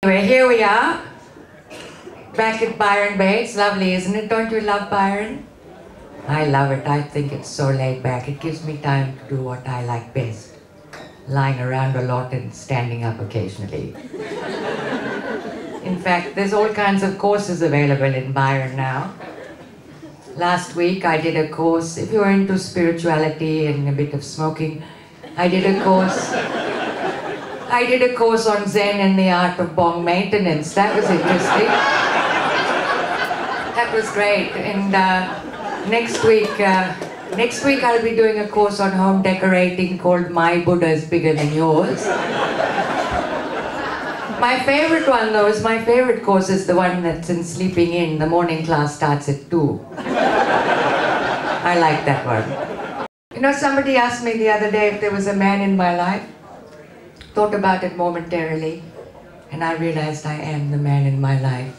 Anyway, here we are, back at Byron Bay. It's lovely, isn't it? Don't you love Byron? I love it. I think it's so laid back. It gives me time to do what I like best. Lying around a lot and standing up occasionally. In fact, there's all kinds of courses available in Byron now. Last week I did a course, if you're into spirituality and a bit of smoking, I did a course on Zen and the art of bong maintenance. That was interesting. That was great. And next week I'll be doing a course on home decorating called My Buddha's Bigger Than Yours. My favorite one though is, my favorite course is the one that's in Sleeping In. The morning class starts at 2. I like that one. You know, somebody asked me the other day if there was a man in my life. Thought about it momentarily, and I realized I am the man in my life.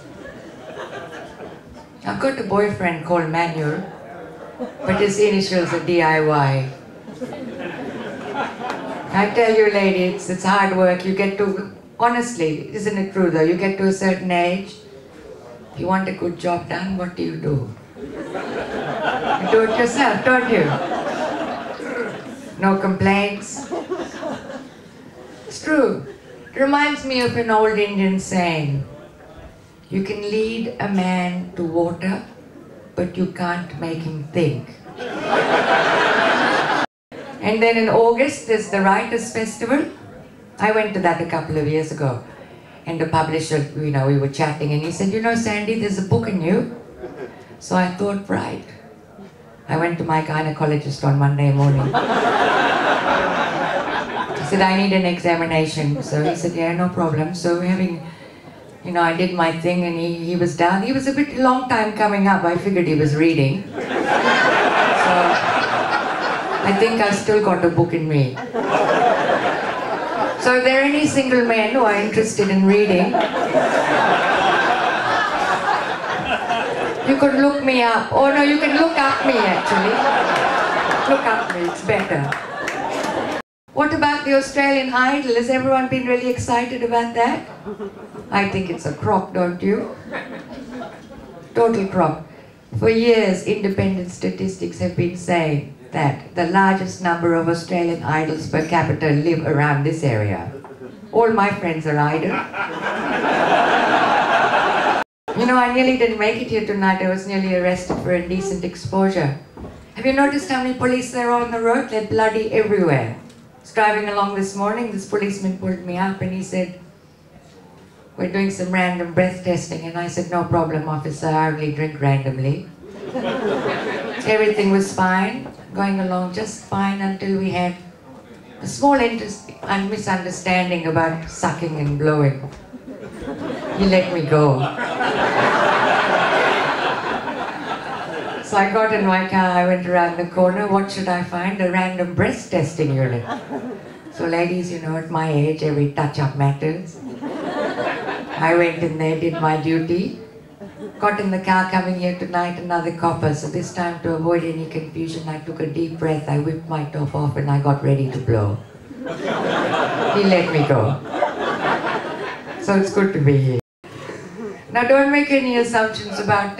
I've got a boyfriend called Manuel, but his initials are DIY. I tell you ladies, it's hard work. You get to, honestly, isn't it true though, you get to a certain age, if you want a good job done, what do? You do it yourself, don't you? No complaints. It's true. It reminds me of an old Indian saying, you can lead a man to water, but you can't make him think. And then in August, there's the Writers' Festival. I went to that a couple of years ago. And the publisher, you know, we were chatting and he said, you know, Sandy, there's a book in you. So I thought, right. I went to my gynecologist on Monday morning. I said, I need an examination. So he said, yeah, no problem. So we're having, you know, I did my thing and he was down. He was a bit long time coming up. I figured he was reading. So I think I've still got a book in me. So if there are any single men who are interested in reading, you could look me up. Oh no, you can look up me actually. Look up me, it's better. What about the Australian Idol? Has everyone been really excited about that? I think it's a crock, don't you? Total crock. For years, independent statistics have been saying that the largest number of Australian idols per capita live around this area. All my friends are idol. You know, I nearly didn't make it here tonight. I was nearly arrested for indecent exposure. Have you noticed how many police there are on the road? They're bloody everywhere. I was driving along this morning, this policeman pulled me up and he said, we're doing some random breath testing. And I said, no problem, officer, I only drink randomly. Everything was fine, going along just fine until we had a small misunderstanding about sucking and blowing. He let me go. So I got in my car, I went around the corner. What should I find? A random breast testing unit. So ladies, you know, at my age, every touch-up matters. I went in there, did my duty. Got in the car coming here tonight, another copper. So this time, to avoid any confusion, I took a deep breath, I whipped my top off and I got ready to blow. He let me go. So it's good to be here. Now don't make any assumptions about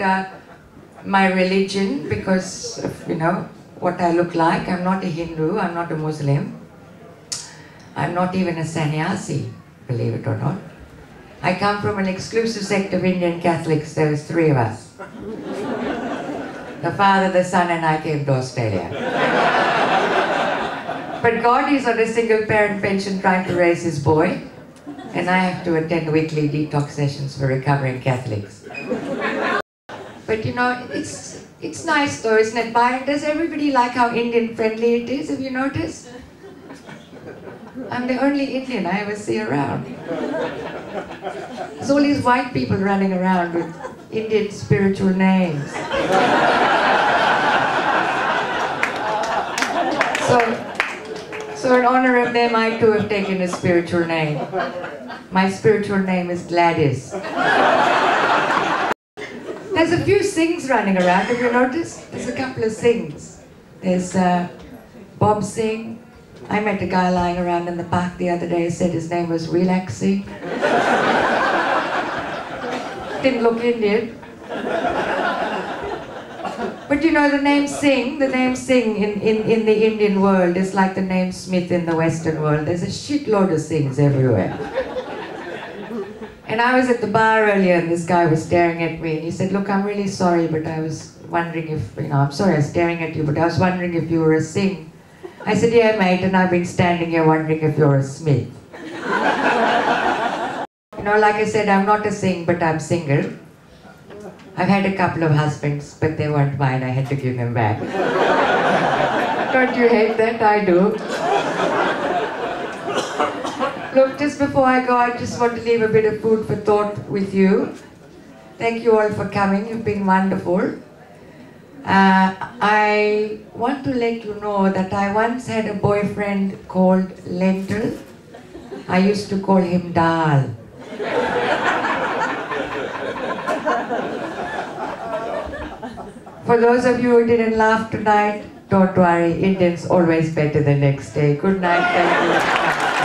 my religion because of, you know, what I look like. I'm not a Hindu, I'm not a Muslim. I'm not even a sannyasi, believe it or not. I come from an exclusive sect of Indian Catholics. There was 3 of us. The father, the son, and I came to Australia. But God is on a single parent pension trying to raise his boy, and I have to attend weekly detox sessions for recovering Catholics. But you know, it's nice though, isn't it? Byron, does everybody like how Indian friendly it is? Have you noticed? I'm the only Indian I ever see around. There's all these white people running around with Indian spiritual names. So in honor of them, I too have taken a spiritual name. My spiritual name is Gladys. There's a few Singhs running around, have you noticed? There's a couple of Singhs. There's Bob Singh. I met a guy lying around in the park the other day, said his name was Relaxing. didn't look Indian. But you know, the name Singh in the Indian world is like the name Smith in the Western world. There's a shitload of Singhs everywhere. And I was at the bar earlier and this guy was staring at me and he said, look, I'm really sorry, but I was wondering if, I'm sorry I was staring at you, but I was wondering if you were a Singh. I said, yeah, mate, and I've been standing here wondering if you're a Smith. You know, like I said, I'm not a Singh, but I'm single. I've had a couple of husbands, but they weren't mine. I had to give them back. Don't you hate that? I do. Look, just before I go, I just want to leave a bit of food for thought with you. Thank you all for coming. You've been wonderful. I want to let you know that I once had a boyfriend called Lentil. I used to call him Dal. For those of you who didn't laugh tonight, don't worry, Indians always better the next day. Good night, thank you.